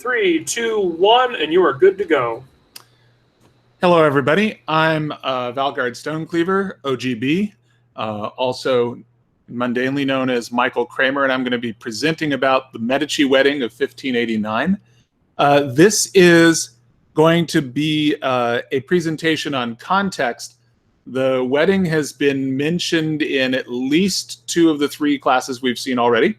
3, 2, 1, and you are good to go. Hello, everybody. I'm Valgard Stonecleaver, OGB, also mundanely known as Michael Kramer, and I'm going to be presenting about the Medici Wedding of 1589. This is going to be a presentation on context. The wedding has been mentioned in at least 2 of the 3 classes we've seen already,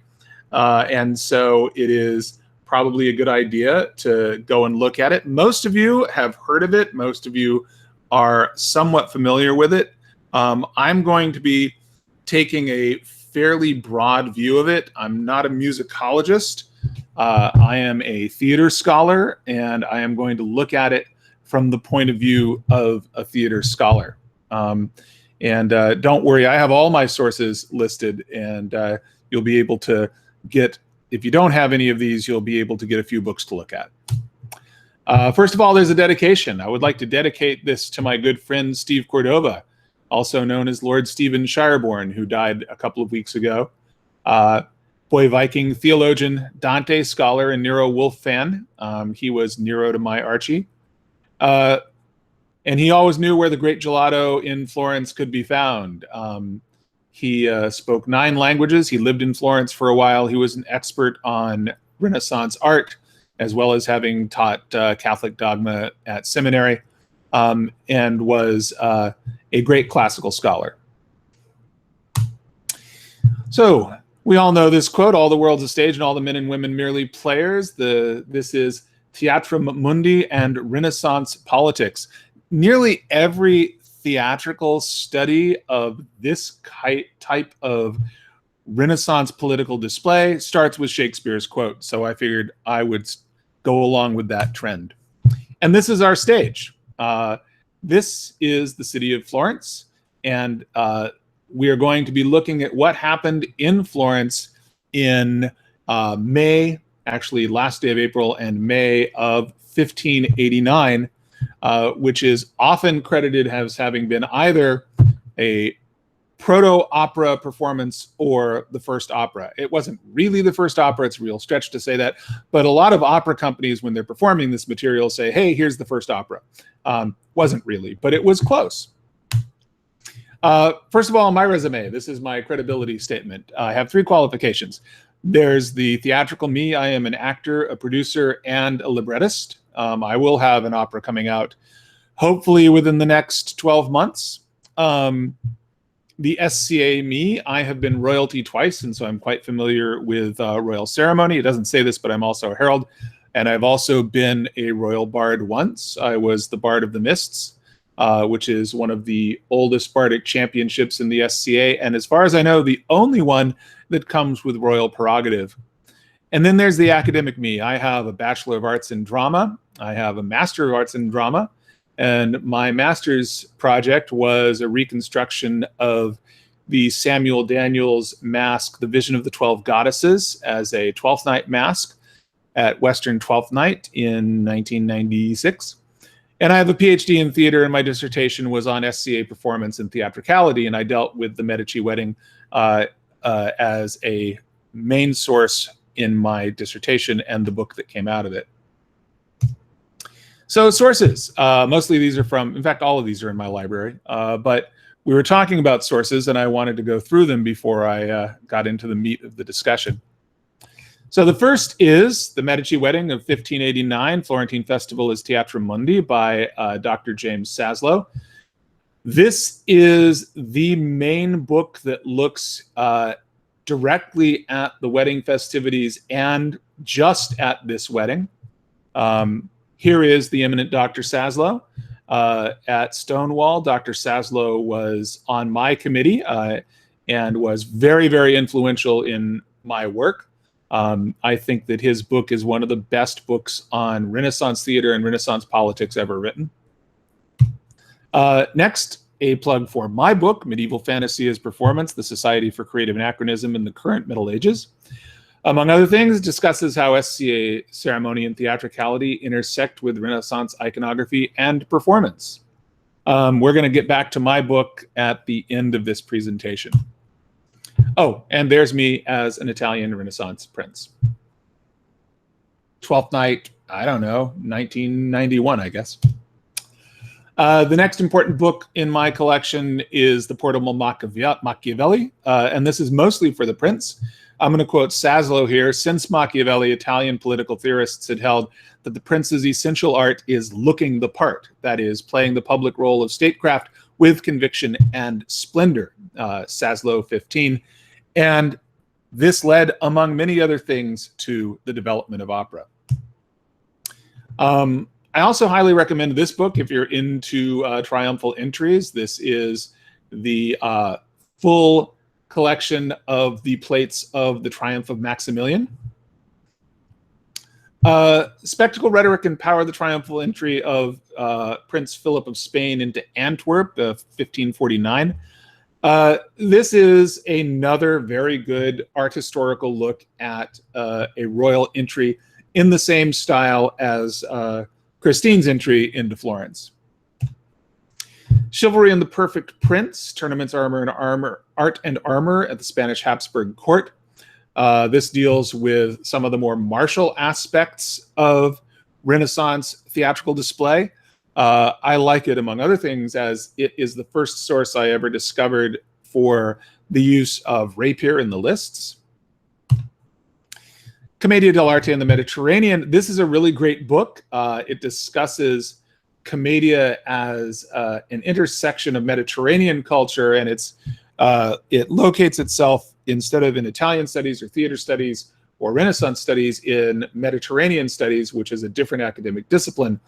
and so it is probably a good idea to go and look at it. Most of you have heard of it. Most of you are somewhat familiar with it. I'm going to be taking a fairly broad view of it. I'm not a musicologist. I am a theater scholar, and I am going to look at it from the point of view of a theater scholar. Don't worry, I have all my sources listed, and you'll be able to get, if you don't have any of these, you'll be able to get a few books to look at. First of all, there's a dedication. I would like to dedicate this to my good friend Steve Cordova, also known as Lord Stephen Shireborn, who died a couple of weeks ago. Boy Viking, theologian, Dante scholar, and Nero Wolfe fan. He was Nero to my Archie. And he always knew where the great gelato in Florence could be found. He spoke 9 languages. He lived in Florence for a while. He was an expert on Renaissance art, as well as having taught Catholic dogma at seminary, and was a great classical scholar. So we all know this quote: "All the world's a stage and all the men and women merely players." This is Theatrum Mundi and Renaissance politics. Nearly every theatrical study of this type of Renaissance political display starts with Shakespeare's quote, so I figured I would go along with that trend. And this is our stage. This is the city of Florence, and we are going to be looking at what happened in Florence in May, actually last day of April and May of 1589, which is often credited as having been either a proto-opera performance or the first opera. It wasn't really the first opera. It's a real stretch to say that. But a lot of opera companies, when they're performing this material, say, hey, here's the first opera. Wasn't really, but it was close. First of all, my resume. This is my credibility statement. I have 3 qualifications. There's the theatrical me. I am an actor, a producer, and a librettist. I will have an opera coming out hopefully within the next 12 months. The SCA me, I have been royalty twice, and so I'm quite familiar with royal ceremony. It doesn't say this, but I'm also a herald, and I've also been a royal bard once. I was the Bard of the Mists, which is one of the oldest bardic championships in the SCA, and as far as I know, the only one that comes with royal prerogative. And then there's the academic me. I have a Bachelor of Arts in Drama. I have a Master of Arts in Drama. And my master's project was a reconstruction of the Samuel Daniels masque, The Vision of the 12 Goddesses, as a Twelfth Night masque at Western Twelfth Night in 1996. And I have a PhD in theater, and my dissertation was on SCA performance and theatricality, and I dealt with the Medici Wedding as a main source in my dissertation and the book that came out of it. So sources, mostly these are from, in fact, all of these are in my library, but we were talking about sources and I wanted to go through them before I got into the meat of the discussion. So the first is The Medici Wedding of 1589, Florentine Festival is Theatrum Mundi by Dr. James Saslow. This is the main book that looks directly at the wedding festivities and just at this wedding. Here is the eminent Dr. Saslow. At Stonewall, Dr. Saslow was on my committee and was very, very influential in my work. I think that his book is one of the best books on Renaissance theater and Renaissance politics ever written. Next, a plug for my book, Medieval Fantasy as Performance, The Society for Creative Anachronism in the Current Middle Ages. Among other things, it discusses how SCA ceremony and theatricality intersect with Renaissance iconography and performance. We're going to get back to my book at the end of this presentation. Oh, and there's me as an Italian Renaissance prince. Twelfth Night, I don't know, 1991, I guess. The next important book in my collection is The Portable Machiavelli, and this is mostly for the prince. I'm going to quote Saslow here. Since Machiavelli, Italian political theorists had held that the prince's essential art is looking the part, that is, playing the public role of statecraft with conviction and splendor, Saslow 15. And this led, among many other things, to the development of opera. I also highly recommend this book if you're into triumphal entries. This is the full collection of the plates of the Triumph of Maximilian. Spectacle, Rhetoric, and Power, the triumphal entry of Prince Philip of Spain into Antwerp, 1549. This is another very good art historical look at a royal entry in the same style as Christine's entry into Florence. Chivalry and the Perfect Prince, Tournaments, Art and Armor at the Spanish Habsburg Court. This deals with some of the more martial aspects of Renaissance theatrical display. I like it, among other things, as it is the first source I ever discovered for the use of rapier in the lists. Commedia dell'arte and the Mediterranean. This is a really great book. It discusses commedia as an intersection of Mediterranean culture, and it locates itself, instead of in Italian studies or theater studies or Renaissance studies, in Mediterranean studies, which is a different academic discipline,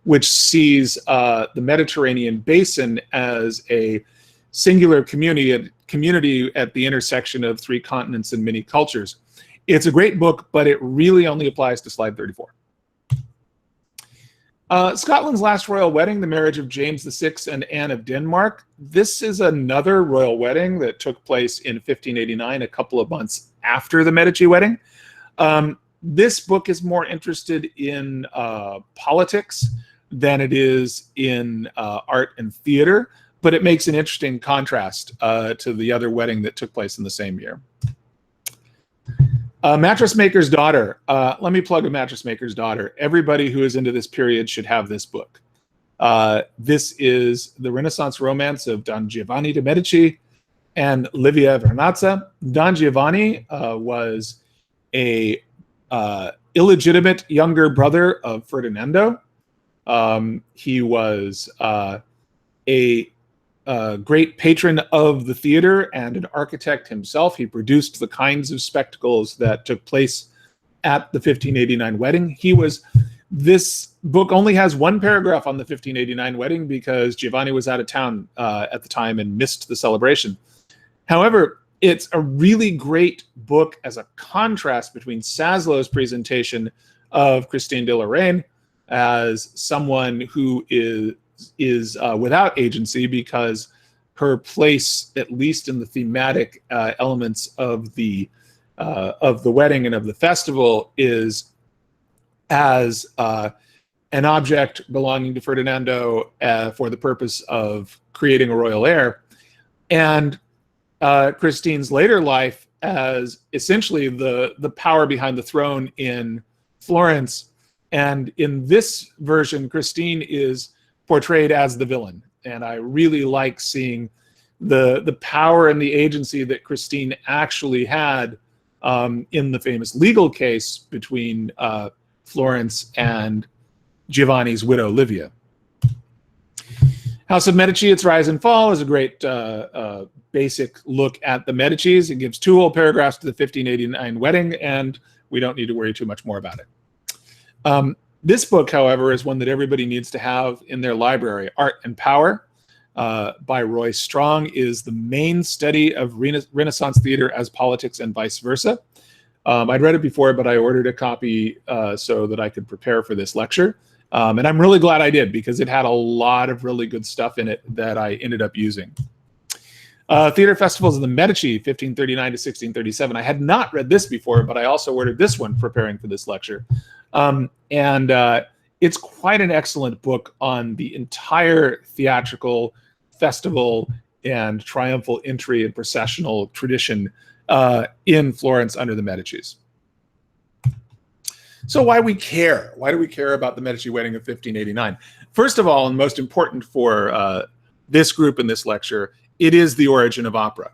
which sees the Mediterranean basin as a singular community at the intersection of three continents and many cultures. It's a great book, but it really only applies to slide 34. Scotland's Last Royal Wedding, the marriage of James VI and Anne of Denmark. This is another royal wedding that took place in 1589, a couple of months after the Medici wedding. This book is more interested in politics than it is in art and theater, but it makes an interesting contrast to the other wedding that took place in the same year. Mattress Maker's Daughter. Let me plug A Mattress Maker's Daughter. Everybody who is into this period should have this book. This is the Renaissance romance of Don Giovanni de' Medici and Livia Vernazza. Don Giovanni was a illegitimate younger brother of Fernando. He was a great patron of the theater and an architect himself. He produced the kinds of spectacles that took place at the 1589 wedding. This book only has one paragraph on the 1589 wedding because Giovanni was out of town at the time and missed the celebration. However, it's a really great book as a contrast between Saslow's presentation of Christine de Loraine as someone who is without agency, because her place, at least in the thematic elements of the wedding and of the festival, is as an object belonging to Fernando for the purpose of creating a royal heir, and Christine's later life as essentially the power behind the throne in Florence. And in this version, Christine is portrayed as the villain, and I really like seeing the power and the agency that Christine actually had in the famous legal case between Florence and Giovanni's widow Livia. House of Medici, Its Rise and Fall, is a great basic look at the Medicis. It gives 2 whole paragraphs to the 1589 wedding, and we don't need to worry too much more about it. This book, however, is one that everybody needs to have in their library. Art and Power by Roy Strong is the main study of Renaissance theater as politics and vice versa. I'd read it before, but I ordered a copy so that I could prepare for this lecture. And I'm really glad I did, because it had a lot of really good stuff in it that I ended up using. Theater Festivals of the Medici, 1539 to 1637. I had not read this before, but I also ordered this one preparing for this lecture. It's quite an excellent book on the entire theatrical festival and triumphal entry and processional tradition in Florence under the Medicis. So why we care? Why do we care about the Medici Wedding of 1589? First of all, and most important for this group in this lecture, it is the origin of opera.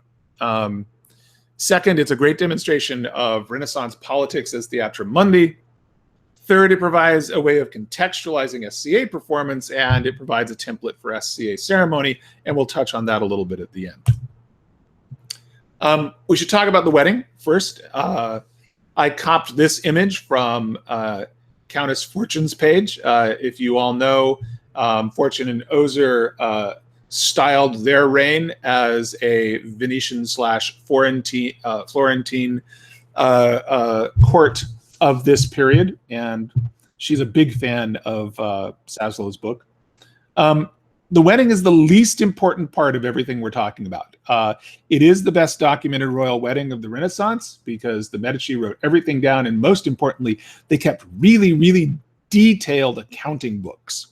Second, it's a great demonstration of Renaissance politics as Theatrum Mundi. Third, it provides a way of contextualizing SCA performance, and it provides a template for SCA ceremony, and we'll touch on that a little bit at the end. We should talk about the wedding first. I copied this image from Countess Fortune's page. If you all know, Fortune and Ozer styled their reign as a Venetian / Florentine court of this period, and she's a big fan of Saslow's book. The wedding is the least important part of everything we're talking about. It is the best documented royal wedding of the Renaissance because the Medici wrote everything down, and most importantly, they kept really, really detailed accounting books.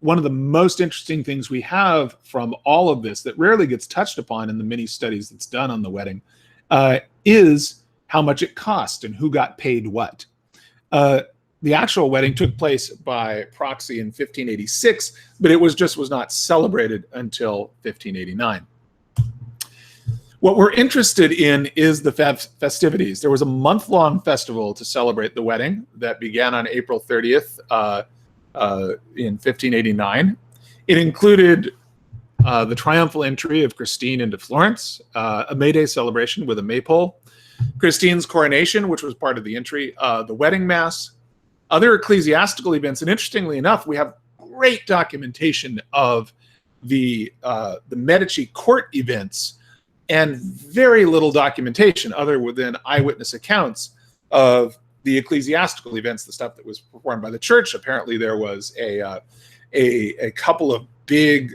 One of the most interesting things we have from all of this that rarely gets touched upon in the many studies that's done on the wedding is how much it cost and who got paid what. The actual wedding took place by proxy in 1586, but it was not celebrated until 1589. What we're interested in is the festivities. There was a month-long festival to celebrate the wedding that began on April 30th in 1589. It included the triumphal entry of Christine into Florence, a May Day celebration with a maypole, Christine's coronation, which was part of the entry, the wedding mass, other ecclesiastical events, and interestingly enough, we have great documentation of the Medici court events and very little documentation other than eyewitness accounts of the ecclesiastical events, the stuff that was performed by the church. Apparently there was a couple of big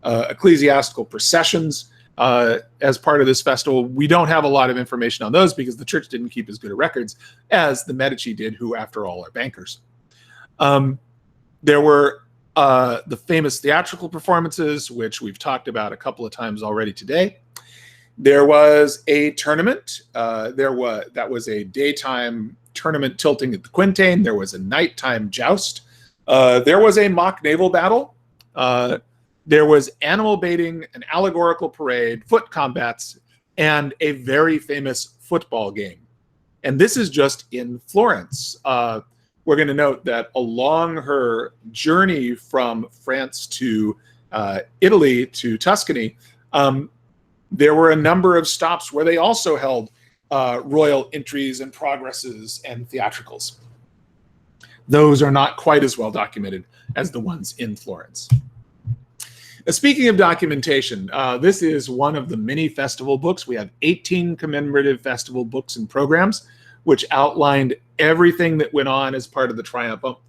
ecclesiastical processions as part of this festival. We don't have a lot of information on those because the church didn't keep as good a records as the Medici did, who after all are bankers. There were the famous theatrical performances, which we've talked about a couple of times already today. There was a tournament. That was a daytime tournament tilting at the quintain. There was a nighttime joust. There was a mock naval battle. There was animal baiting, an allegorical parade, foot combats, and a very famous football game. And this is just in Florence. We're going to note that along her journey from France to Italy to Tuscany, there were a number of stops where they also held royal entries and progresses and theatricals. Those are not quite as well documented as the ones in Florence. Speaking of documentation, this is one of the many festival books. We have 18 commemorative festival books and programs, which outlined everything that went on as part of the triumphal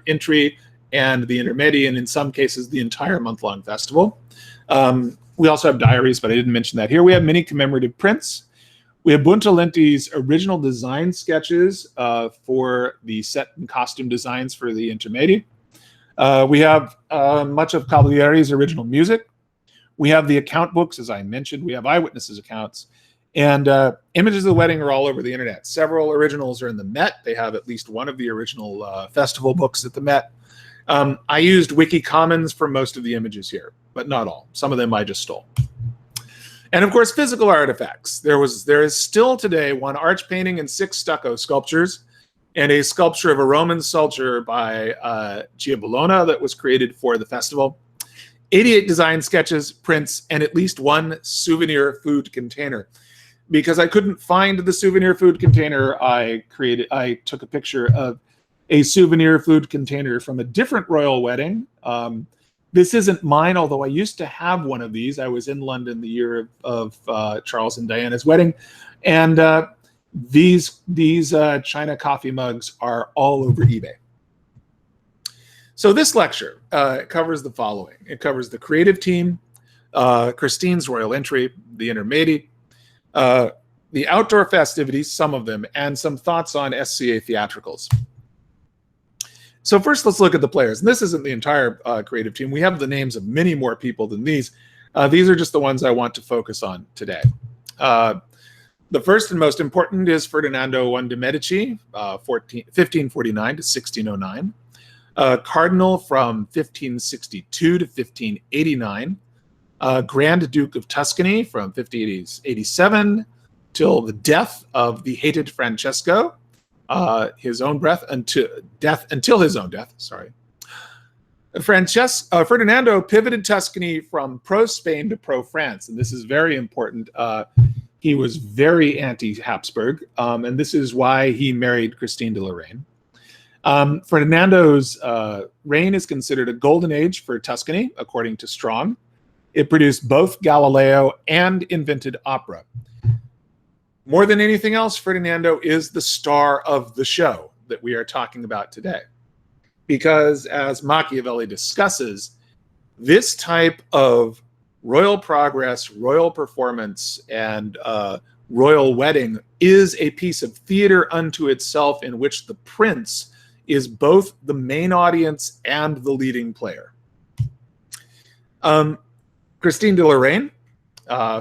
entry and the intermedi, and in some cases, the entire month-long festival. We also have diaries, but I didn't mention that here. We have many commemorative prints. We have Buontalenti's original design sketches for the set and costume designs for the intermedi. We have much of Cavalieri's original music. We have the account books, as I mentioned. We have eyewitnesses' accounts. And images of the wedding are all over the internet. Several originals are in the Met. They have at least one of the original festival books at the Met. I used Wiki Commons for most of the images here, but not all. Some of them I just stole. And of course, physical artifacts. There is still today one arch painting and 6 stucco sculptures, and a sculpture of a Roman soldier by Giabologna that was created for the festival. 88 design sketches, prints, and at least one souvenir food container. Because I couldn't find the souvenir food container, I took a picture of a souvenir food container from a different royal wedding. This isn't mine, although I used to have one of these. I was in London the year of Charles and Diana's wedding, and these China coffee mugs are all over eBay. So this lecture covers the following. It covers the creative team, Christine's royal entry, the intermedi, the outdoor festivities, some of them, and some thoughts on SCA theatricals. So first, let's look at the players. And this isn't the entire creative team. We have the names of many more people than these. These are just the ones I want to focus on today. The first and most important is Fernando I de' Medici, 1549 to 1609. Cardinal from 1562 to 1589. Grand Duke of Tuscany from 1587 till the death of the hated Francesco, until his own death. Sorry. Ferdinando pivoted Tuscany from pro-Spain to pro-France, and this is very important. He was very anti-Habsburg, and this is why he married Christine de Loraine. Ferdinando's reign is considered a golden age for Tuscany, according to Strong. It produced both Galileo and invented opera. More than anything else, Ferdinando is the star of the show that we are talking about today. Because as Machiavelli discusses, this type of royal progress, royal performance, and royal wedding is a piece of theater unto itself in which the prince is both the main audience and the leading player. Christine de Loraine,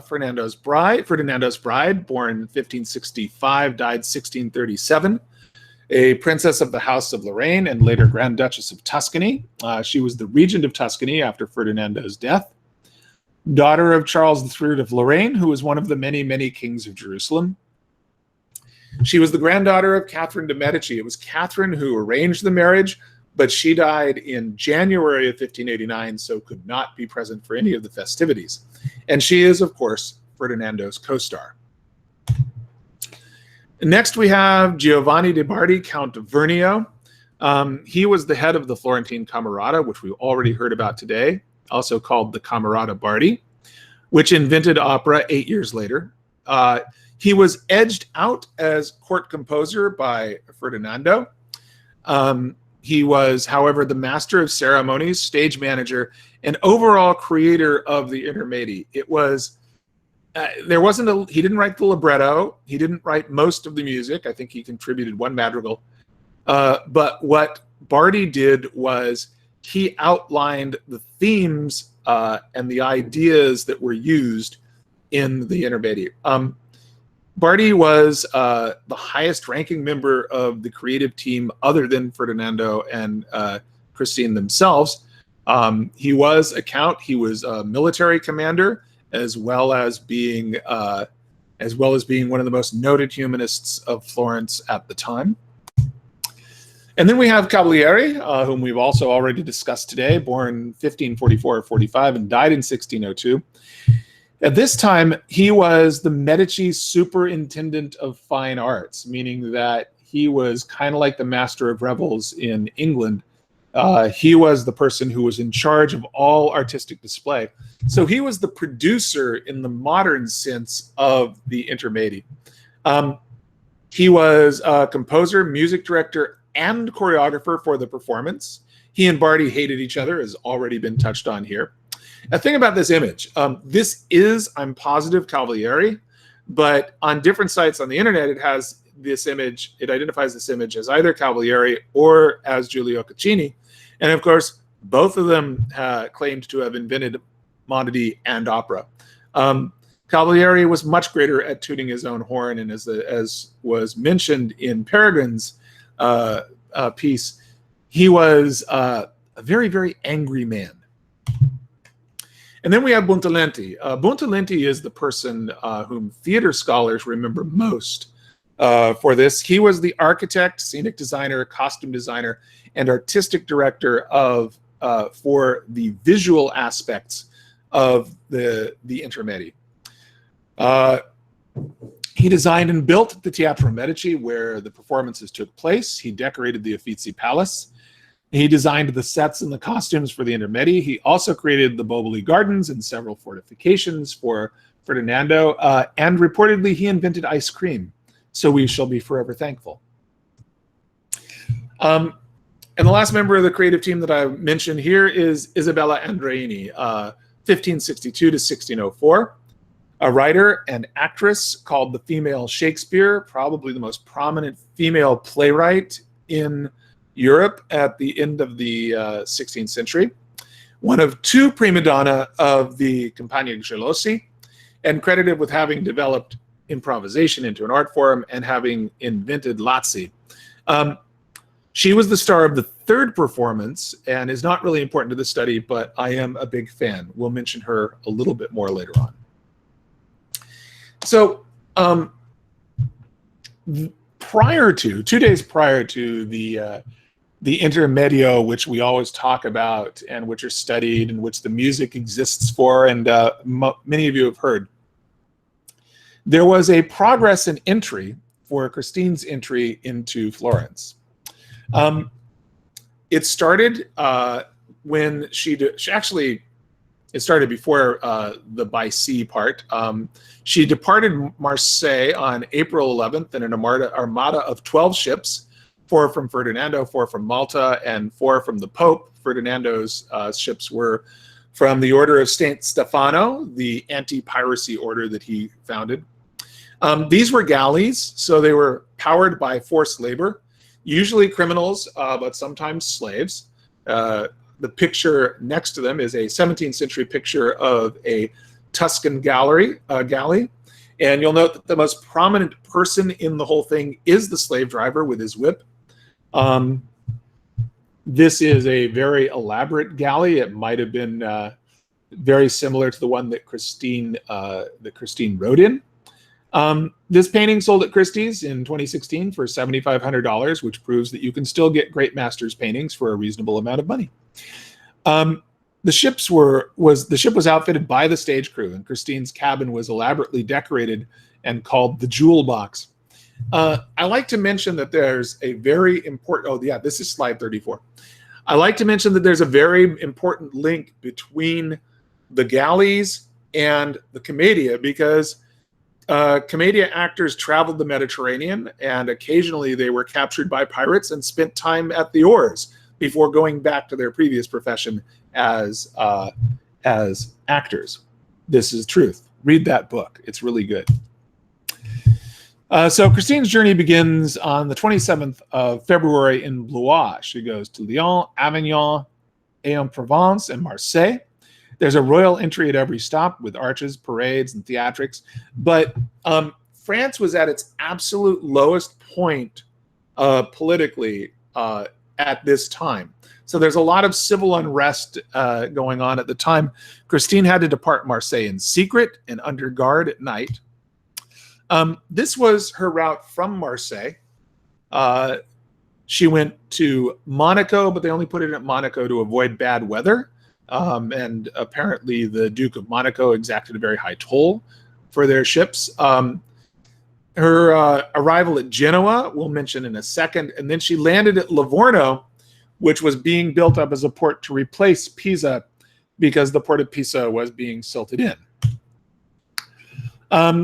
Fernando's bride, born 1565, died 1637. A princess of the House of Loraine and later Grand Duchess of Tuscany. She was the regent of Tuscany after Ferdinando's death. Daughter of Charles III of Lorraine, who was one of the many, many kings of Jerusalem. She was the granddaughter of Catherine de' Medici. It was Catherine who arranged the marriage, but she died in January of 1589, so could not be present for any of the festivities. And she is, of course, Ferdinando's co-star. Next, we have Giovanni de' Bardi, Count of Vernio. He was the head of the Florentine Camerata, which we already heard about today, also called the Camerata Bardi, which invented opera 8 years later. He was edged out as court composer by Ferdinando. He was, however, the master of ceremonies, stage manager, and overall creator of the Intermedi. It was he didn't write the libretto. He didn't write most of the music. I think he contributed one madrigal. But what Bardi did was he outlined the themes and the ideas that were used in the Intermedi. Bardi was the highest ranking member of the creative team other than Ferdinando and Christine themselves. He was a count. He was a military commander, as well as being one of the most noted humanists of Florence at the time. And then we have Cavalieri, whom we've also already discussed today, born 1544 or 45 and died in 1602. At this time, he was the Medici superintendent of fine arts, meaning that he was kind of like the master of revels in England. He was the person who was in charge of all artistic display. So he was the producer in the modern sense of the Intermedi. He was a composer, music director, and choreographer for the performance. He and Bardi hated each other, as already been touched on here. A thing about this image, this is, I'm positive, Cavalieri, but on different sites on the internet, it has this image, it identifies this image as either Cavalieri or as Giulio Caccini. And of course, both of them claimed to have invented monody and opera. Cavalieri was much greater at tooting his own horn, and as was mentioned in Peregrine's piece, he was a very, very angry man. And then we have Buontalenti. Buontalenti is the person whom theater scholars remember most for this. He was the architect, scenic designer, costume designer, and artistic director for the visual aspects of the Intermedi. He designed and built the Teatro Medici, where the performances took place. He decorated the Uffizi Palace. He designed the sets and the costumes for the Intermedi. He also created the Boboli Gardens and several fortifications for Ferdinando. And reportedly, he invented ice cream. So we shall be forever thankful. And the last member of the creative team that I mentioned here is Isabella Andreini, 1562 to 1604. A writer and actress called the Female Shakespeare, probably the most prominent female playwright in Europe at the end of the 16th century. One of two prima donna of the Compagnia Gelossi, and credited with having developed improvisation into an art form, and having invented Lazzi. She was the star of the third performance and is not really important to the study, but I am a big fan. We'll mention her a little bit more later on. So 2 days prior to the intermedio, which we always talk about and which are studied and which the music exists for, and many of you have heard, there was a progress in entry for Christine's entry into Florence. It started when it started before the by sea part. She departed Marseille on April 11th in an armada of 12 ships, 4 from Fernando, 4 from Malta, and 4 from the Pope. Fernando's ships were from the Order of Saint Stefano, the anti-piracy order that he founded. These were galleys, so they were powered by forced labor, usually criminals, but sometimes slaves. The picture next to them is a 17th century picture of a Tuscan galley. And you'll note that the most prominent person in the whole thing is the slave driver with his whip. This is a very elaborate galley. It might have been very similar to the one that Christine rode in. This painting sold at Christie's in 2016 for $7,500, which proves that you can still get great masters paintings for a reasonable amount of money. The ship was outfitted by the stage crew, and Christine's cabin was elaborately decorated and called the Jewel Box. I like to mention that there's a very important, oh yeah, this is slide 34. I like to mention that there's a very important link between the galleys and the commedia, because commedia actors traveled the Mediterranean, and occasionally they were captured by pirates and spent time at the oars before going back to their previous profession as actors. This is truth. Read that book. It's really good. So Christine's journey begins on the 27th of February in Blois. She goes to Lyon, Avignon, Aix-en-Provence, and Marseille. There's a royal entry at every stop with arches, parades, and theatrics. But France was at its absolute lowest point politically at this time. So there's a lot of civil unrest going on at the time. Christine had to depart Marseille in secret and under guard at night. This was her route from Marseille. She went to Monaco, but they only put it at Monaco to avoid bad weather. And apparently the Duke of Monaco exacted a very high toll for their ships. Her arrival at Genoa, we'll mention in a second. And then she landed at Livorno, which was being built up as a port to replace Pisa because the port of Pisa was being silted in.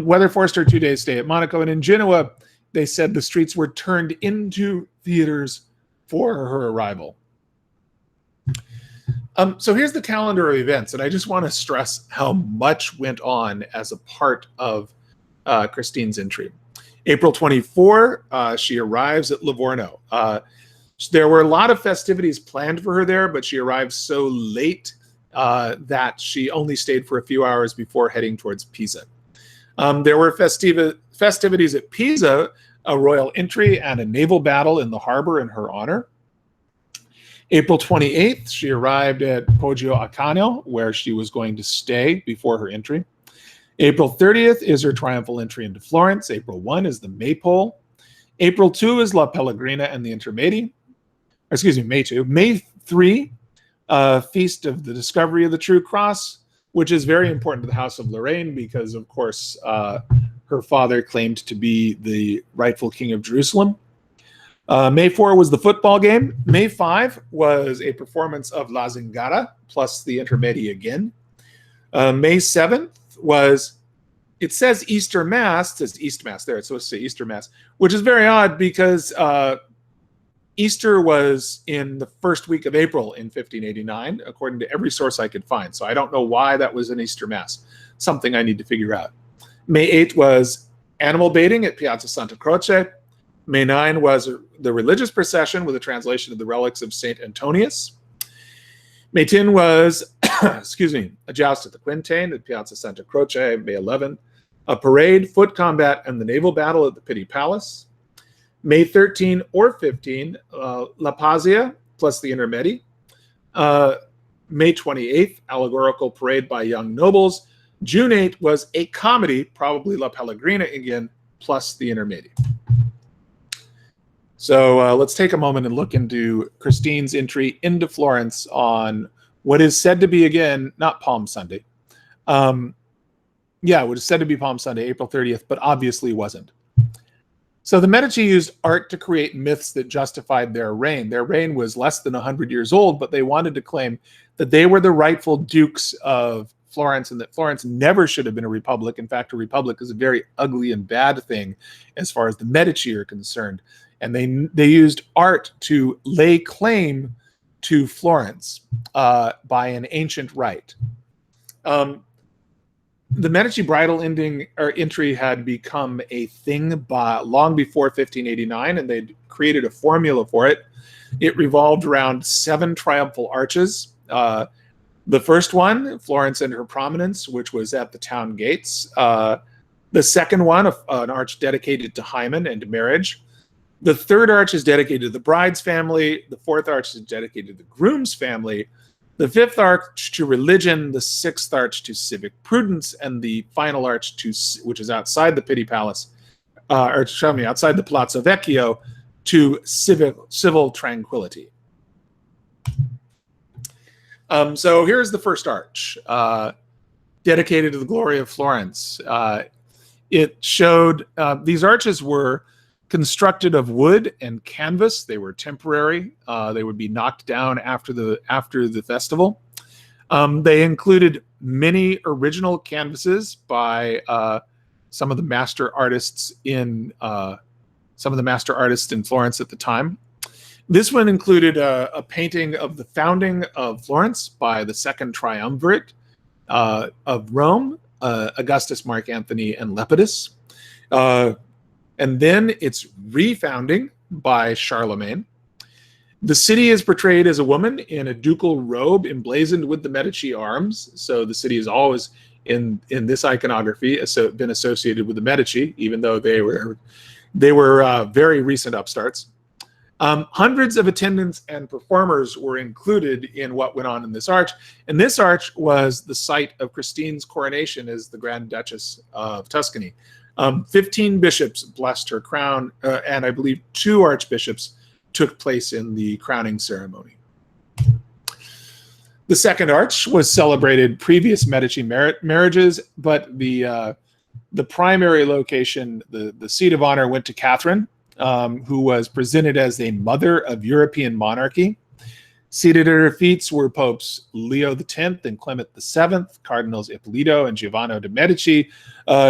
Weather forced her 2 days stay at Monaco, and in Genoa, they said the streets were turned into theaters for her arrival. So here's the calendar of events, and I just want to stress how much went on as a part of Christine's entry. April 24, she arrives at Livorno. There were a lot of festivities planned for her there, but she arrived so late that she only stayed for a few hours before heading towards Pisa. There were festivities at Pisa, a royal entry and a naval battle in the harbor in her honor. April 28th, she arrived at Poggio a Cano, where she was going to stay before her entry. April 30th is her triumphal entry into Florence. April 1 is the Maypole. April 2 is La Pellegrina and the Intermedi. Excuse me, May 2. May 3, Feast of the Discovery of the True Cross, which is very important to the House of Loraine because, of course, her father claimed to be the rightful king of Jerusalem. May 4 was the football game. May 5 was a performance of La Zingara plus the Intermedi again. May 7th was, it says Easter Mass, it says East Mass there, it's supposed to say Easter Mass, which is very odd because Easter was in the first week of April in 1589, according to every source I could find. So I don't know why that was an Easter Mass, something I need to figure out. May 8 was animal baiting at Piazza Santa Croce. May 9 was the religious procession with a translation of the relics of St. Antonius. May 10 was, excuse me, a joust at the Quintain at Piazza Santa Croce. May 11, a parade, foot combat, and the naval battle at the Pitti Palace. May 13 or 15, La Pazzia plus the Intermedi. May 28th, allegorical parade by young nobles. June 8th was a comedy, probably La Pellegrina again, plus the Intermedi. So let's take a moment and look into Christine's entry into Florence on what is said to be, again, not Palm Sunday. Yeah, it was said to be Palm Sunday, April 30th, but obviously wasn't. So the Medici used art to create myths that justified their reign. Their reign was less than 100 years old, but they wanted to claim that they were the rightful dukes of Florence and that Florence never should have been a republic. In fact, a republic is a very ugly and bad thing as far as the Medici are concerned. And they used art to lay claim to Florence by an ancient right. The Medici bridal entry had become a thing long before 1589, and they created a formula for it. It revolved around 7 triumphal arches. The first one, Florence and her prominence, which was at the town gates. The second one, an arch dedicated to hymen and marriage. The third arch is dedicated to the bride's family. The fourth arch is dedicated to the groom's family. The fifth arch to religion, the sixth arch to civic prudence, and the final arch which is outside the Pitti Palace, outside the Palazzo Vecchio, to civil tranquility. So here's the first arch, dedicated to the glory of Florence. It showed these arches were constructed of wood and canvas. They were temporary. They would be knocked down after the festival. They included many original canvases by some of the master artists in Florence at the time. This one included a painting of the founding of Florence by the second triumvirate of Rome, Augustus, Mark Antony, and Lepidus. And then its refounding by Charlemagne. The city is portrayed as a woman in a ducal robe emblazoned with the Medici arms. So the city has always, in this iconography, been associated with the Medici, even though they were very recent upstarts. Hundreds of attendants and performers were included in what went on in this arch. And this arch was the site of Christine's coronation as the Grand Duchess of Tuscany. 15 bishops blessed her crown, and I believe 2 archbishops took place in the crowning ceremony. The second arch was celebrated previous Medici marriages, but the primary location, the seat of honor, went to Catherine, who was presented as a mother of European monarchy. Seated at her feet were Popes Leo X and Clement VII, Cardinals Ippolito and Giovanni de' Medici,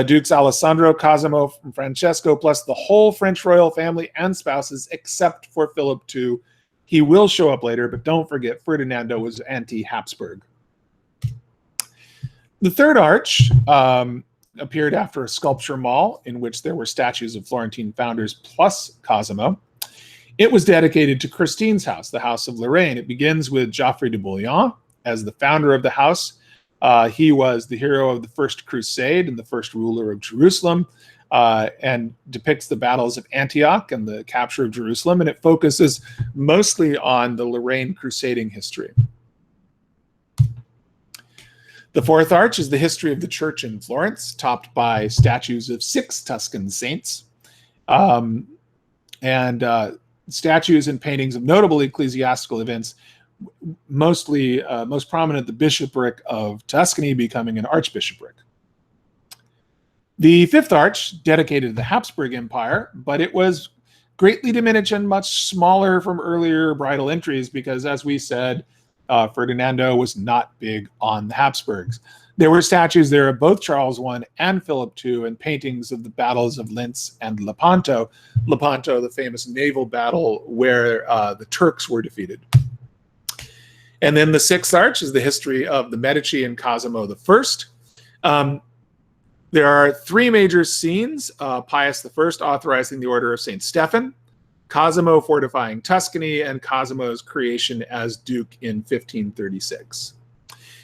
Dukes Alessandro, Cosimo, and Francesco, plus the whole French royal family and spouses, except for Philip II. He will show up later, but don't forget, Fernando was anti-Habsburg. The third arch appeared after a sculpture mall in which there were statues of Florentine founders plus Cosimo. It was dedicated to Christine's house, the House of Loraine. It begins with Geoffrey de Bouillon as the founder of the house. He was the hero of the First Crusade and the first ruler of Jerusalem, and depicts the battles of Antioch and the capture of Jerusalem, and it focuses mostly on the Loraine crusading history. The fourth arch is the history of the church in Florence, topped by statues of 6 Tuscan saints. Statues and paintings of notable ecclesiastical events, most prominent the bishopric of Tuscany becoming an archbishopric. The fifth arch, dedicated to the Habsburg Empire, but it was greatly diminished and much smaller from earlier bridal entries because, as we said, Fernando was not big on the Habsburgs. There were statues there of both Charles I and Philip II and paintings of the battles of Linz and Lepanto. Lepanto, the famous naval battle where the Turks were defeated. And then the sixth arch is the history of the Medici and Cosimo I. There are 3 major scenes: Pius I authorizing the Order of St. Stephen, Cosimo fortifying Tuscany, and Cosimo's creation as Duke in 1536.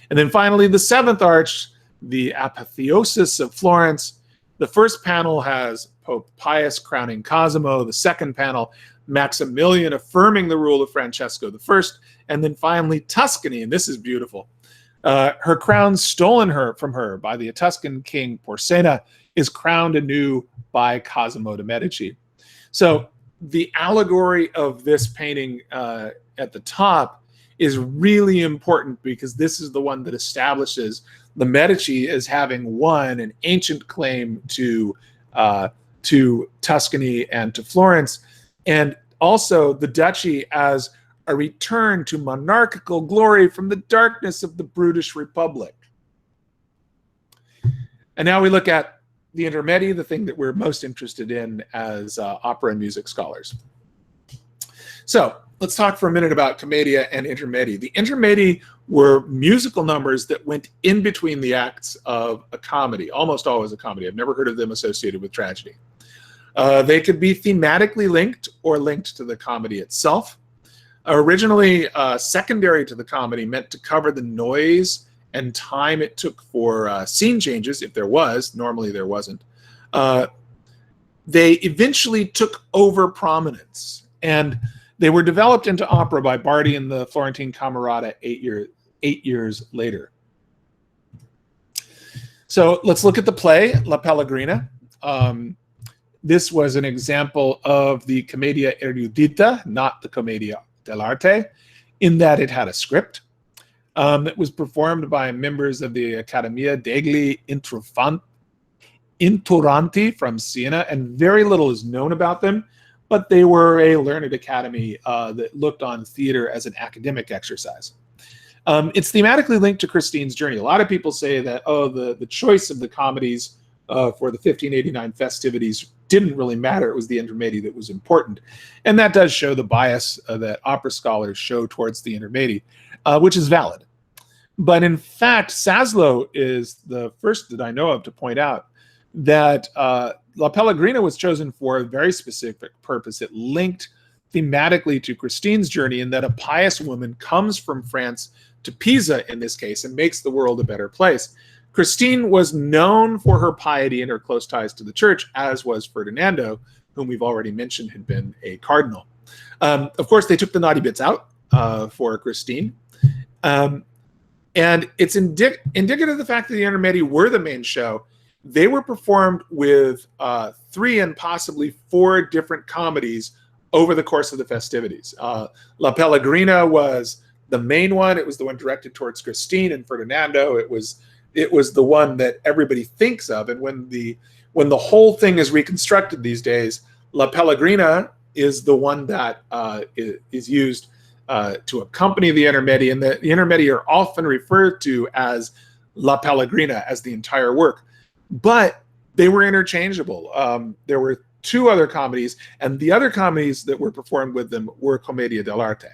And then finally, the seventh arch, the apotheosis of Florence, The first panel has Pope Pius crowning Cosimo. The second panel, Maximilian affirming the rule of Francesco I. And then finally, Tuscany, and this is beautiful. Her crown stolen from her by the Etruscan king Porsenna is crowned anew by Cosimo de' Medici. So the allegory of this painting at the top is really important because this is the one that establishes the Medici as having won an ancient claim to Tuscany and to Florence, and also the duchy as a return to monarchical glory from the darkness of the brutish republic. And now we look at the Intermedi, the thing that we're most interested in as opera and music scholars. So let's talk for a minute about commedia and intermedi. The intermedi were musical numbers that went in between the acts of a comedy, almost always a comedy. I've never heard of them associated with tragedy. They could be thematically linked or linked to the comedy itself. Originally, secondary to the comedy meant to cover the noise and time it took for scene changes, if there was. Normally there wasn't. They eventually took over prominence, and they were developed into opera by Bardi and the Florentine Camerata 8 years later. So let's look at the play, La Pellegrina. This was an example of the Commedia Erudita, not the Commedia dell'arte, in that it had a script. It was performed by members of the Accademia degli Inturanti from Siena, and very little is known about them, but they were a learned academy that looked on theater as an academic exercise. It's thematically linked to Christine's journey. A lot of people say that, oh, the choice of the comedies for the 1589 festivities didn't really matter. It was the intermedi that was important. And that does show the bias that opera scholars show towards the intermedi, which is valid. But in fact, Saslow is the first that I know of to point out that La Pellegrina was chosen for a very specific purpose. It linked thematically to Christine's journey in that a pious woman comes from France to Pisa, in this case, and makes the world a better place. Christine was known for her piety and her close ties to the church, as was Fernando, whom we've already mentioned had been a cardinal. Of course, they took the naughty bits out for Christine. And it's indicative of the fact that the intermedi were the main show. They were performed with 3 and possibly 4 different comedies over the course of the festivities. La Pellegrina was the main one. It was the one directed towards Christine and Fernando. It was the one that everybody thinks of. And when the whole thing is reconstructed these days, La Pellegrina is the one that is used to accompany the intermedi, and the intermedi are often referred to as La Pellegrina, as the entire work. But they were interchangeable. There were 2 other comedies, and the other comedies that were performed with them were Commedia dell'arte.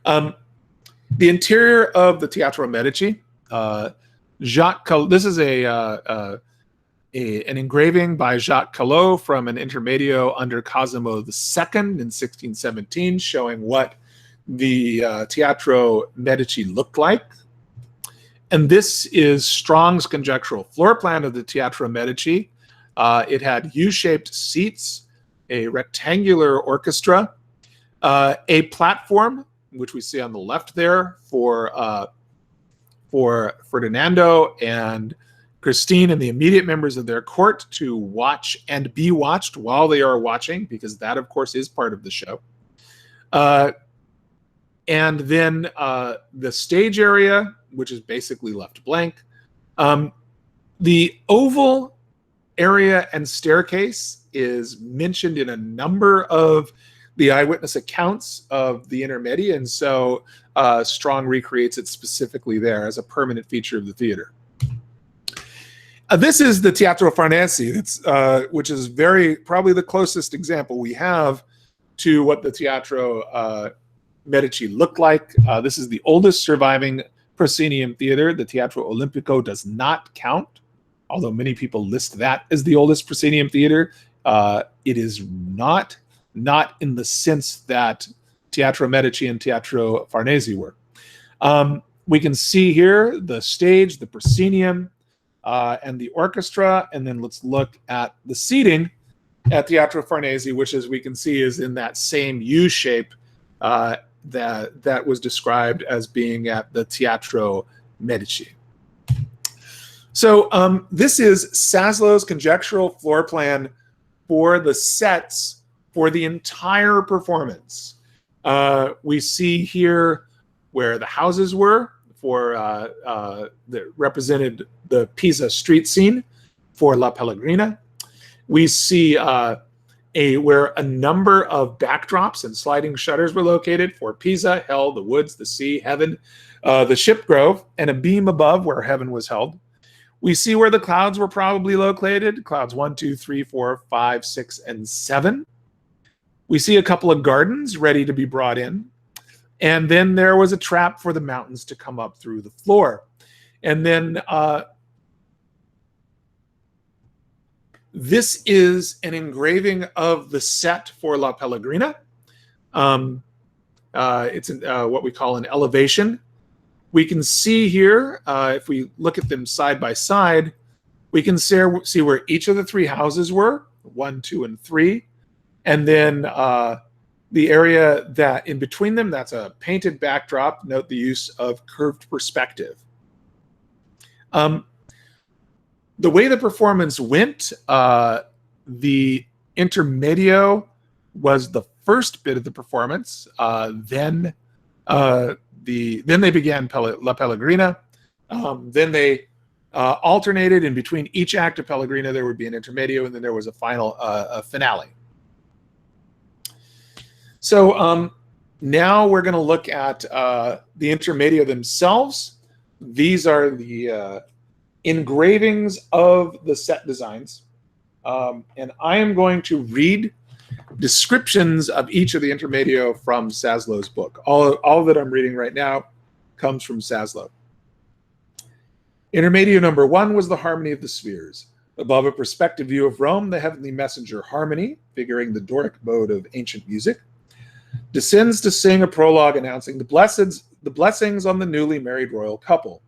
The interior of the Teatro Medici, this is an engraving by Jacques Callot from an intermedio under Cosimo II in 1617, showing what the Teatro Medici looked like. And this is Strong's conjectural floor plan of the Teatro Medici. It had U-shaped seats, a rectangular orchestra, a platform, which we see on the left there for Fernando and Christine and the immediate members of their court to watch and be watched while they are watching, because that, of course, is part of the show. And then the stage area, which is basically left blank. The oval area and staircase is mentioned in a number of the eyewitness accounts of the intermedi, and so Strong recreates it specifically there as a permanent feature of the theater. This is the Teatro Farnese, which is probably the closest example we have to what the Teatro Medici looked like. This is the oldest surviving proscenium theater. The Teatro Olimpico does not count, although many people list that as the oldest proscenium theater. It is not in the sense that Teatro Medici and Teatro Farnese were. We can see here the stage, the proscenium, and the orchestra. And then let's look at the seating at Teatro Farnese, which, as we can see, is in that same U shape that was described as being at the Teatro Medici. So this is Saslow's conjectural floor plan for the sets for the entire performance. We see here where the houses were for that represented the Pisa street scene for La Pellegrina. We see where a number of backdrops and sliding shutters were located for Pisa, hell, the woods, the sea, heaven, the ship grove, and a beam above where heaven was held. We see where the clouds were probably located, clouds 1, 2, 3, 4, 5, 6, and 7. We see a couple of gardens ready to be brought in. And then there was a trap for the mountains to come up through the floor. And then this is an engraving of the set for La Pellegrina. It's what we call an elevation. We can see here, if we look at them side by side, we can see where each of the three houses were, 1, 2, and 3. And then the area that in between them, that's a painted backdrop. Note the use of curved perspective. The way the performance went, the intermedio was the first bit of the performance. Then they began La Pellegrina. Then they alternated in between each act of Pellegrina. There would be an intermedio, and then there was a final finale. So now we're going to look at the intermedio themselves. These are the engravings of the set designs. And I am going to read descriptions of each of the intermedio from Saslow's book. All that I'm reading right now comes from Saslow. Intermedio number 1 was the harmony of the spheres. Above a perspective view of Rome, the heavenly messenger Harmony, figuring the Doric mode of ancient music, descends to sing a prologue announcing the blessings on the newly married royal couple.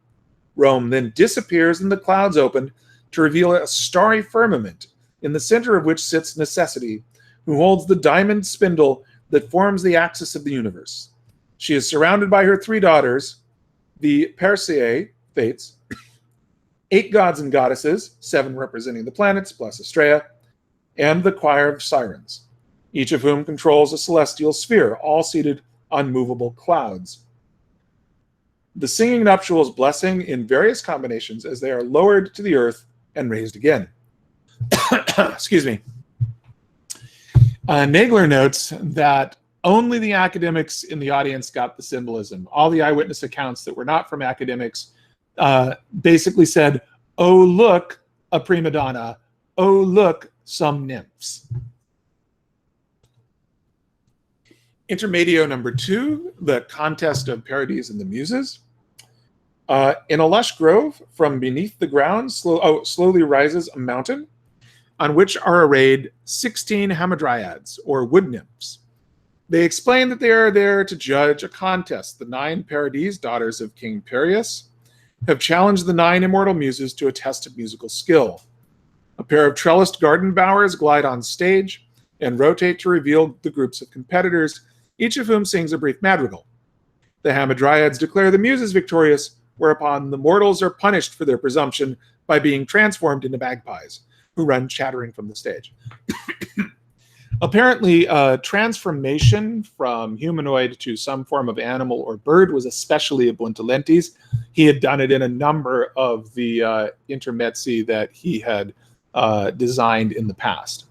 Rome then disappears and the clouds open to reveal a starry firmament, in the center of which sits Necessity, who holds the diamond spindle that forms the axis of the universe. She is surrounded by her 3 daughters, the Perseae, fates, 8 gods and goddesses, 7 representing the planets plus Astraea, and the choir of sirens, each of whom controls a celestial sphere, all seated on movable clouds. The singing nuptials blessing in various combinations as they are lowered to the earth and raised again. Excuse me. Nagler notes that only the academics in the audience got the symbolism. All the eyewitness accounts that were not from academics basically said, "Oh, look, a prima donna. Oh, look, some nymphs." Intermedio number 2, the contest of parodies and the muses. In a lush grove, from beneath the ground slowly rises a mountain on which are arrayed 16 hamadryads, or wood nymphs. They explain that they are there to judge a contest. The 9 parodies, daughters of King Parius, have challenged the 9 immortal muses to a test of musical skill. A pair of trellised garden bowers glide on stage and rotate to reveal the groups of competitors, each of whom sings a brief madrigal. The hamadryads declare the muses victorious, whereupon the mortals are punished for their presumption by being transformed into magpies, who run chattering from the stage. Apparently, transformation from humanoid to some form of animal or bird was especially a Buontalenti's. He had done it in a number of the intermezzi that he had designed in the past.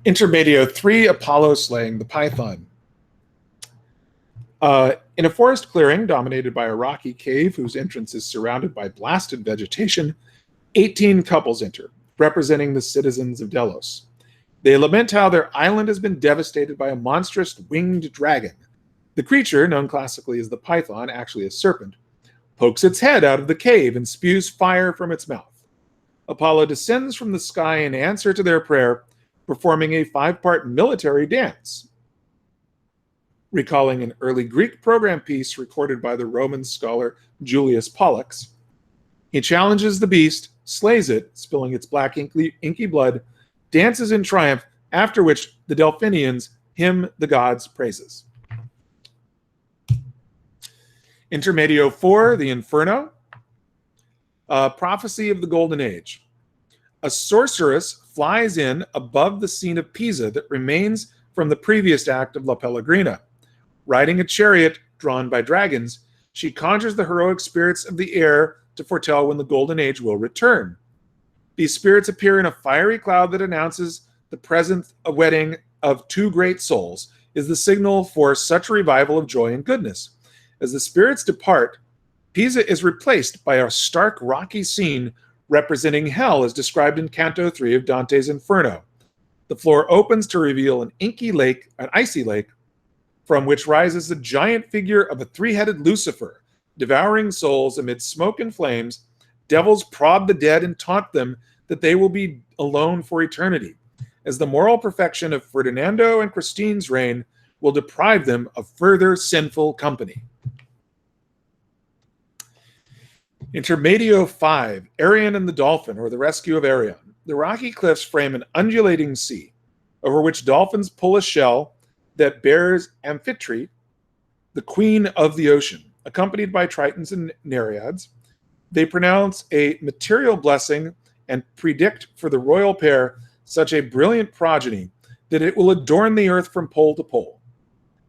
Intermedio 3, Apollo slaying the python. In a forest clearing dominated by a rocky cave whose entrance is surrounded by blasted vegetation, 18 couples enter, representing the citizens of Delos. They lament how their island has been devastated by a monstrous winged dragon. The creature, known classically as the python, actually a serpent, pokes its head out of the cave and spews fire from its mouth. Apollo descends from the sky in answer to their prayer, performing a 5-part military dance, recalling an early Greek program piece recorded by the Roman scholar Julius Pollux. He challenges the beast, slays it, spilling its black inky blood, dances in triumph, after which the Delphinians hymn the gods' praises. Intermedio 4, the Inferno, prophecy of the Golden Age. A sorceress flies in above the scene of Pisa that remains from the previous act of La Pellegrina. Riding a chariot drawn by dragons, she conjures the heroic spirits of the air to foretell when the Golden Age will return. These spirits appear in a fiery cloud that announces the present wedding of two great souls, is the signal for such a revival of joy and goodness. As the spirits depart, Pisa is replaced by a stark rocky scene representing hell as described in Canto 3 of Dante's Inferno. The floor opens to reveal an icy lake, from which rises the giant figure of a three-headed Lucifer, devouring souls amid smoke and flames. Devils prod the dead and taunt them that they will be alone for eternity, as the moral perfection of Fernando and Christine's reign will deprive them of further sinful company. Intermedio 5, Arion and the Dolphin, or the Rescue of Arion. The rocky cliffs frame an undulating sea, over which dolphins pull a shell that bears Amphitrite, the queen of the ocean. Accompanied by tritons and nereids, they pronounce a material blessing and predict for the royal pair such a brilliant progeny that it will adorn the earth from pole to pole.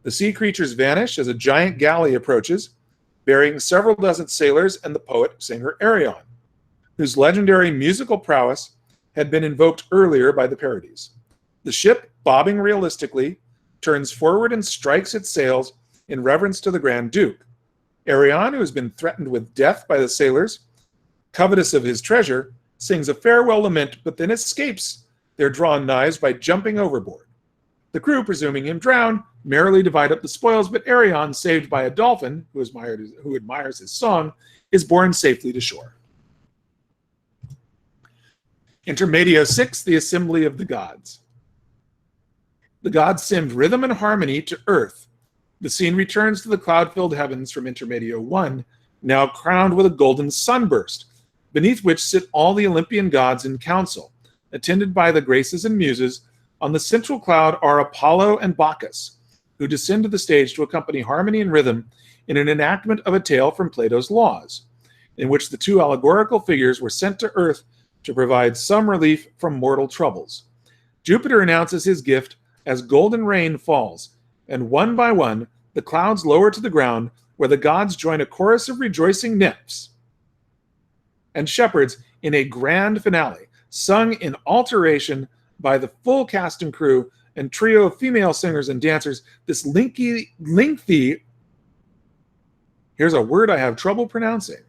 The sea creatures vanish as a giant galley approaches, bearing several dozen sailors and the poet-singer Arion, whose legendary musical prowess had been invoked earlier by the parodies. The ship, bobbing realistically, turns forward and strikes its sails in reverence to the Grand Duke. Arion, who has been threatened with death by the sailors, covetous of his treasure, sings a farewell lament, but then escapes their drawn knives by jumping overboard. The crew, presuming him drowned, merrily divide up the spoils, but Arion, saved by a dolphin who admires his song, is borne safely to shore. Intermedio 6, the Assembly of the Gods. The gods send rhythm and harmony to earth. The scene returns to the cloud-filled heavens from Intermedio 1, now crowned with a golden sunburst, beneath which sit all the Olympian gods in council. Attended by the Graces and Muses, on the central cloud are Apollo and Bacchus, who descend to the stage to accompany harmony and rhythm in an enactment of a tale from Plato's Laws, in which the two allegorical figures were sent to earth to provide some relief from mortal troubles. Jupiter announces his gift as golden rain falls, and one by one the clouds lower to the ground, where the gods join a chorus of rejoicing nymphs and shepherds in a grand finale, sung in alteration by the full cast and crew and trio of female singers and dancers. This lengthy, here's a word I have trouble pronouncing,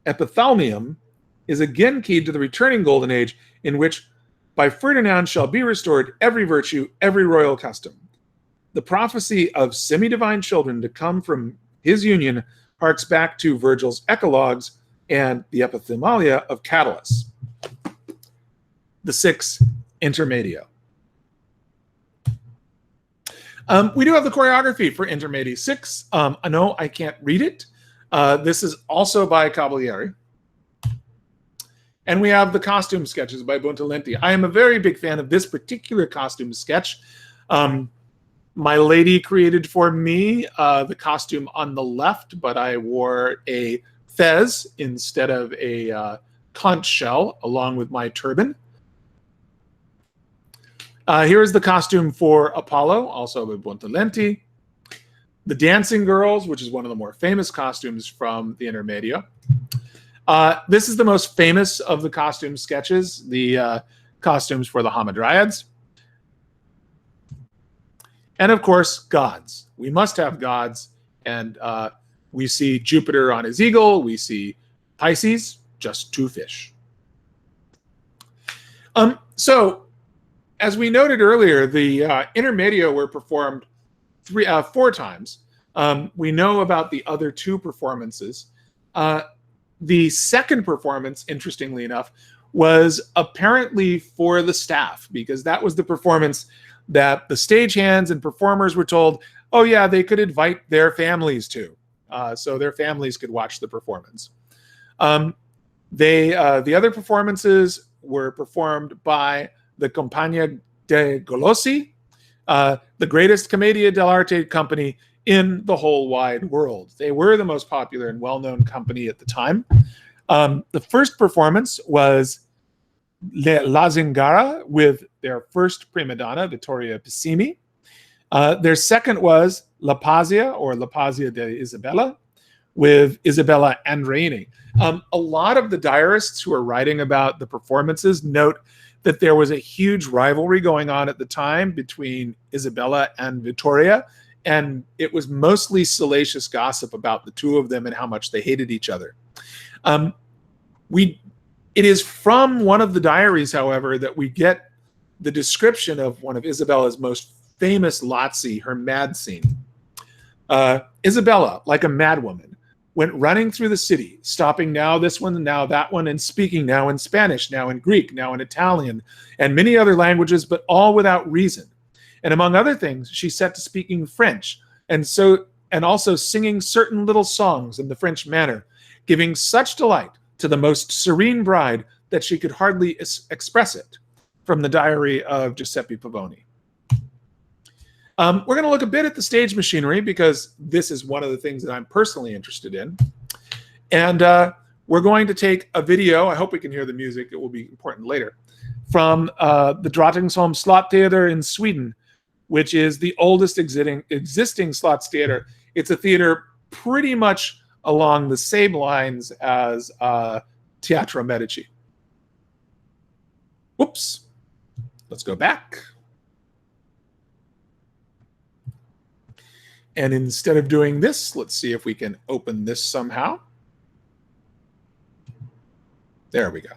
epithalamium, is again keyed to the returning golden age, in which by Ferdinand shall be restored every virtue, every royal custom. The prophecy of semi-divine children to come from his union harks back to Virgil's Eclogues and the Epithemalia of Catullus. The 6th Intermedio. We do have the choreography for Intermedio 6. No, I can't read it. This is also by Cavalieri. And we have the costume sketches by Buontalenti. I am a very big fan of this particular costume sketch. My lady created for me the costume on the left, but I wore a fez instead of a conch shell along with my turban. Here is the costume for Apollo, also by Buontalenti. The Dancing Girls, which is one of the more famous costumes from the Intermedio. This is the most famous of the costume sketches, the costumes for the Hamadryads. And of course, gods. We must have gods. And we see Jupiter on his eagle. We see Pisces, just two fish. So, as we noted earlier, the Intermedio were performed 4 times. We know about the other 2 performances. The second performance, interestingly enough, was apparently for the staff, because that was the performance that the stagehands and performers were told, oh yeah, they could invite their families to, so their families could watch the performance. The other performances were performed by the Compagnia de Golossi, the greatest commedia dell'arte company in the whole wide world. They were the most popular and well-known company at the time. The first performance was La Zingara with their first prima donna, Vittoria Pissimi. Their second was La Pazia, or La Pazia de Isabella, with Isabella Andreini. A lot of the diarists who are writing about the performances note that there was a huge rivalry going on at the time between Isabella and Vittoria, and it was mostly salacious gossip about the two of them and how much they hated each other. It is from one of the diaries, however, that we get the description of one of Isabella's most famous lazzi, her mad scene. Isabella, like a madwoman, went running through the city, stopping now this one, now that one, and speaking now in Spanish, now in Greek, now in Italian, and many other languages, but all without reason. And among other things, she set to speaking French, and also singing certain little songs in the French manner, giving such delight to the most serene bride that she could hardly express it. From the diary of Giuseppe Pavoni. We're going to look a bit at the stage machinery because this is one of the things that I'm personally interested in. And we're going to take a video. I hope we can hear the music. It will be important later. From the Drottningholm Slottheater in Sweden, which is the oldest existing Slottstheater. It's a theater pretty much along the same lines as Teatro Medici. Whoops. Let's go back. And instead of doing this, let's see if we can open this somehow. There we go.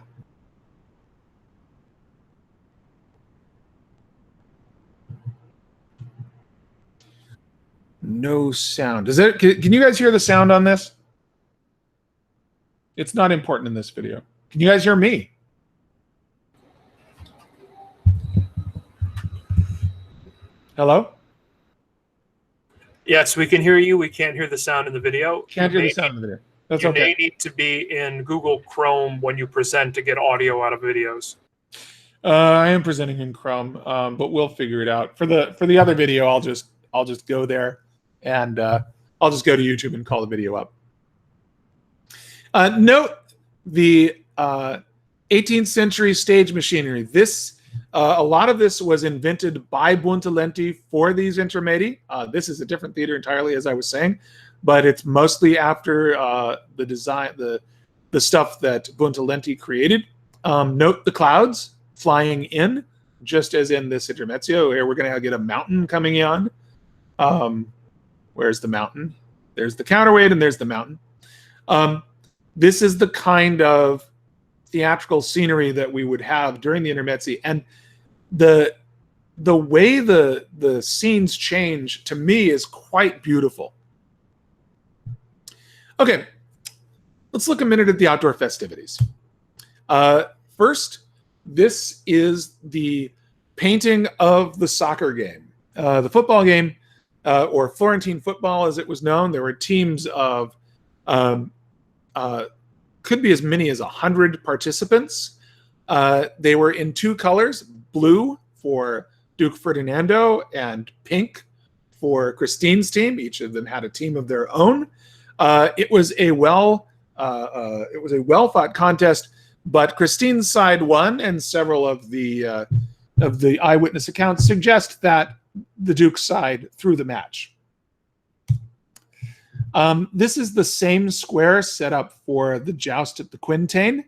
No sound. Can you guys hear the sound on this? It's not important in this video. Can you guys hear me? Hello? Yes, we can hear you. We can't hear the sound in the video. Can't hear the sound in the video. That's okay. You may need to be in Google Chrome when you present to get audio out of videos. I am presenting in Chrome, but we'll figure it out. For the other video, I'll just go there and I'll just go to YouTube and call the video up. Note the 18th century stage machinery. A lot of this was invented by Buontalenti for these intermedi. This is a different theater entirely, as I was saying, but it's mostly after the design, the stuff that Buontalenti created. Note the clouds flying in, just as in this intermezzo. Here we're going to get a mountain coming on. Where's the mountain? There's the counterweight, and there's the mountain. This is the kind of theatrical scenery that we would have during the intermezzi, and the way the scenes change to me is quite beautiful. Okay, let's look a minute at the outdoor festivities. First, this is the painting of the soccer game, the football game, or Florentine football as it was known. There were teams of could be as many as 100 participants. They were in two colors, blue for Duke Ferdinando and pink for Christine's team. Each of them had a team of their own. It was a well fought contest, but Christine's side won, and several of the eyewitness accounts suggest that the Duke's side threw the match. This is the same square set up for the joust at the Quintain.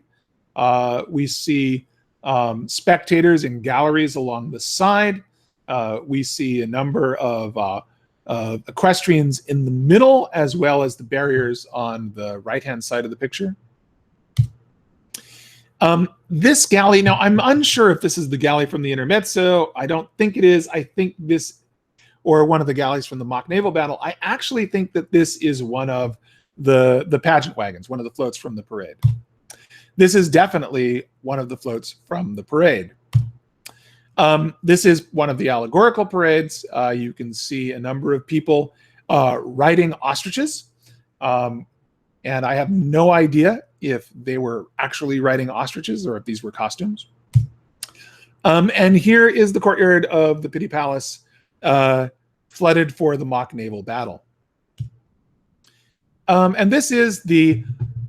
We see spectators in galleries along the side. We see a number of equestrians in the middle, as well as the barriers on the right-hand side of the picture. This galley, now I'm unsure if this is the galley from the Intermezzo. I don't think it is. I think this, or one of the galleys from the mock naval battle. I actually think that this is one of the pageant wagons, one of the floats from the parade. This is definitely one of the floats from the parade. This is one of the allegorical parades. You can see a number of people riding ostriches. And I have no idea if they were actually riding ostriches or if these were costumes. And here is the courtyard of the Pitti Palace, flooded for the mock naval battle. And this is the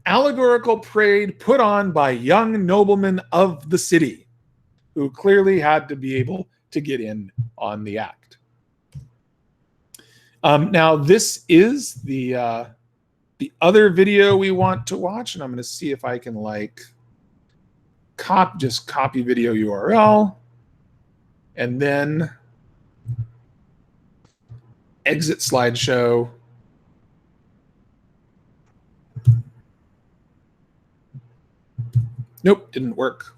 allegorical parade put on by young noblemen of the city, who clearly had to be able to get in on the act. Now, this is the other video we want to watch, and I'm going to see if I can just copy video URL, and then exit slideshow. Nope, didn't work.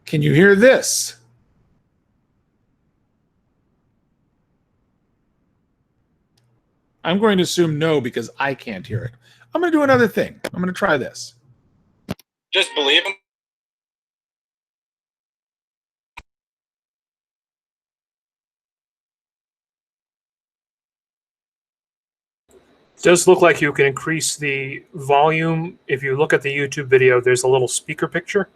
Can you hear this? I'm going to assume no because I can't hear it. I'm going to do another thing. I'm going to try this. Just believe him. It does look like you can increase the volume. If you look at the YouTube video, there's a little speaker picture.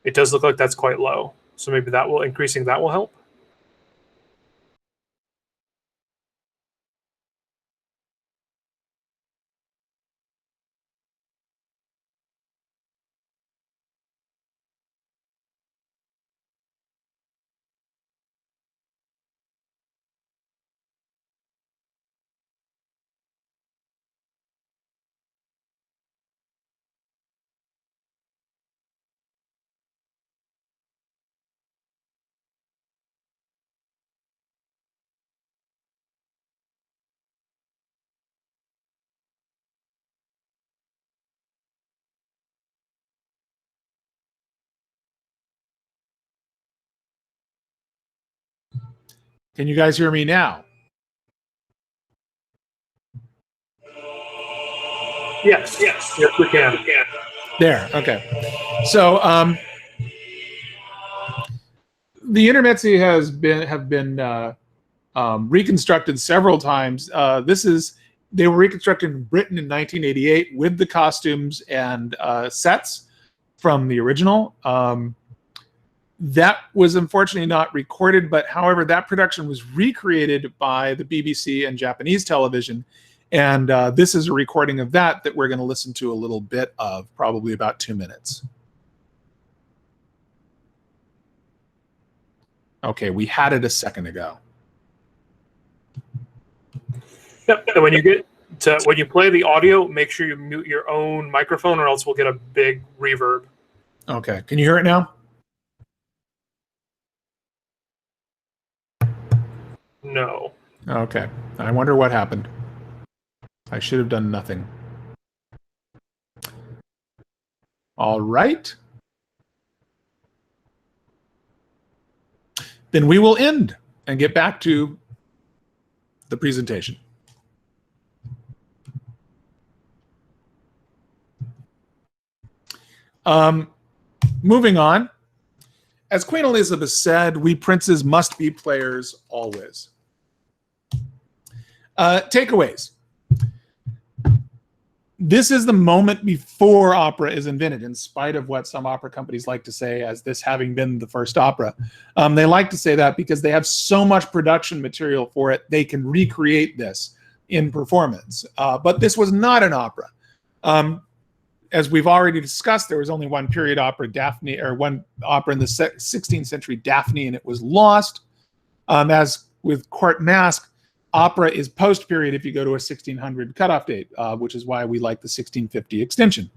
It does look like that's quite low. So maybe increasing that will help. Can you guys hear me now? Yes, we can. There, okay. So the Intermezzi have been reconstructed several times. They were reconstructed in Britain in 1988 with the costumes and sets from the original. That was unfortunately not recorded, but however, that production was recreated by the BBC and Japanese television. And this is a recording of that we're going to listen to a little bit of, probably about 2 minutes. Okay, we had it a second ago. Yep. And when you play the audio, make sure you mute your own microphone, or else we'll get a big reverb. Okay, can you hear it now? No. Okay, I wonder what happened. I should have done nothing. All right. Then we will end and get back to the presentation. Moving on. As Queen Elizabeth said, we princes must be players always. Takeaways. This is the moment before opera is invented, in spite of what some opera companies like to say as this having been the first opera. They like to say that because they have so much production material for it, they can recreate this in performance. But this was not an opera. As we've already discussed, there was only one period opera, Daphne, or one opera in the 16th century, Daphne, and it was lost. As with Court Masque, opera is post-period if you go to a 1600 cutoff date, which is why we like the 1650 extension.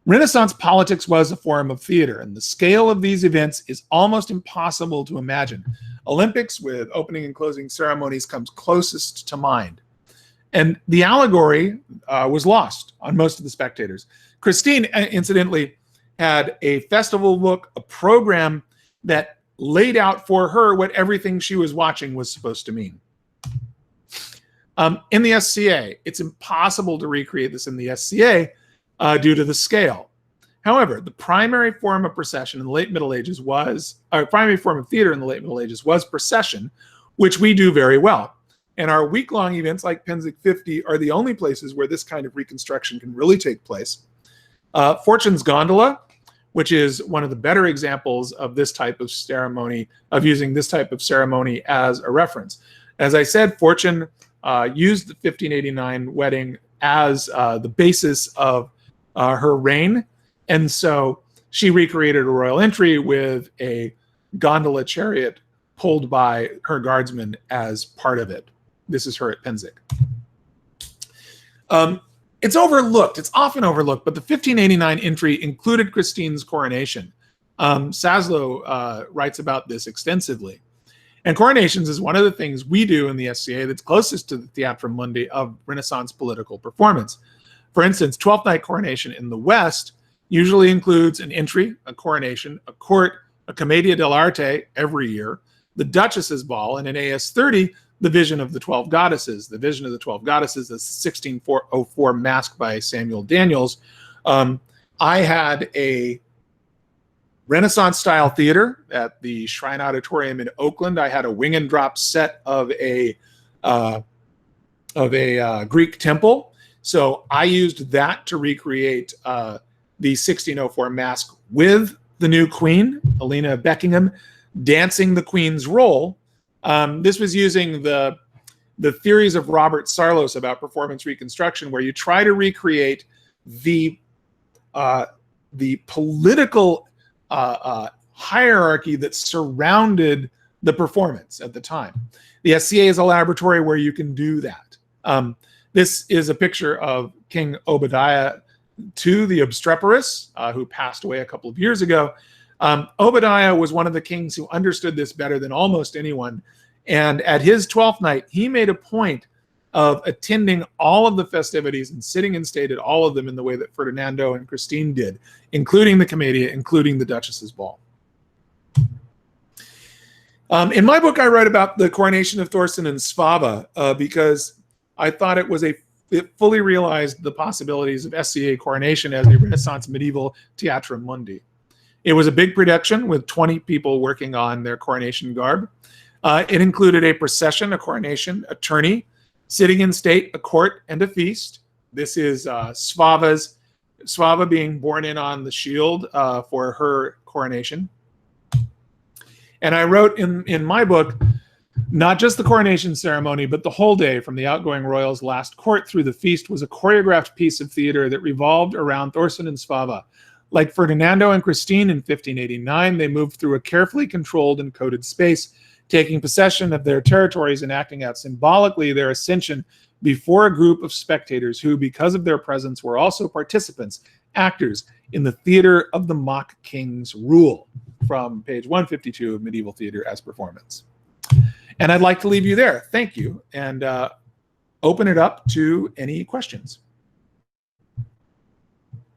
Renaissance politics was a form of theater, and the scale of these events is almost impossible to imagine. Olympics with opening and closing ceremonies comes closest to mind. And the allegory was lost on most of the spectators. Christine, incidentally, had a festival look, a program that laid out for her what everything she was watching was supposed to mean. In the SCA, it's impossible to recreate this in the SCA due to the scale. However, the primary form of procession in the late Middle Ages was, primary form of theater in the late Middle Ages was procession, which we do very well. And our week-long events like Penzic 50 are the only places where this kind of reconstruction can really take place. Fortune's Gondola, which is one of the better examples of this type of ceremony, of using this type of ceremony as a reference. As I said, Fortune used the 1589 wedding as the basis of her reign. And so she recreated a royal entry with a gondola chariot pulled by her guardsmen as part of it. This is her at Penzic. It's overlooked. It's often overlooked, but the 1589 entry included Christine's coronation. Saslow writes about this extensively. And coronations is one of the things we do in the SCA that's closest to the Theatrum Mundi of Renaissance political performance. For instance, 12th night coronation in the West usually includes an entry, a coronation, a court, a Commedia dell'arte every year, the Duchess's Ball, and in AS30, the Vision of the 12 Goddesses. The Vision of the 12 Goddesses is 1604 masque by Samuel Daniels. I had a Renaissance-style theater at the Shrine Auditorium in Oakland. I had a wing and drop set of a Greek temple. So I used that to recreate the 1604 masque with the new queen, Elena of Beckingham, dancing the queen's role. This was using the theories of Robert Sarlos about performance reconstruction, where you try to recreate the political hierarchy that surrounded the performance at the time. The SCA is a laboratory where you can do that. This is a picture of King Obadiah II, the obstreperous, who passed away a couple of years ago. Obadiah was one of the kings who understood this better than almost anyone. And at his 12th night, he made a point of attending all of the festivities and sitting in state at all of them in the way that Fernando and Christine did, including the Commedia, including the Duchess's Ball. In my book, I write about the coronation of Thorsten and Svava because I thought it fully realized the possibilities of SCA coronation as a Renaissance medieval Theatrum Mundi. It was a big production with 20 people working on their coronation garb. It included a procession, a coronation, a tourney, sitting in state, a court, and a feast. This is Svava being borne in on the shield for her coronation. And I wrote in my book, not just the coronation ceremony, but the whole day from the outgoing royal's last court through the feast was a choreographed piece of theater that revolved around Thorsten and Svava. Like Fernando and Christine in 1589, they moved through a carefully controlled and coded space, taking possession of their territories and acting out symbolically their ascension before a group of spectators who, because of their presence, were also participants, actors in the theater of the mock king's rule, from page 152 of Medieval Theater as Performance. And I'd like to leave you there. Thank you, and open it up to any questions.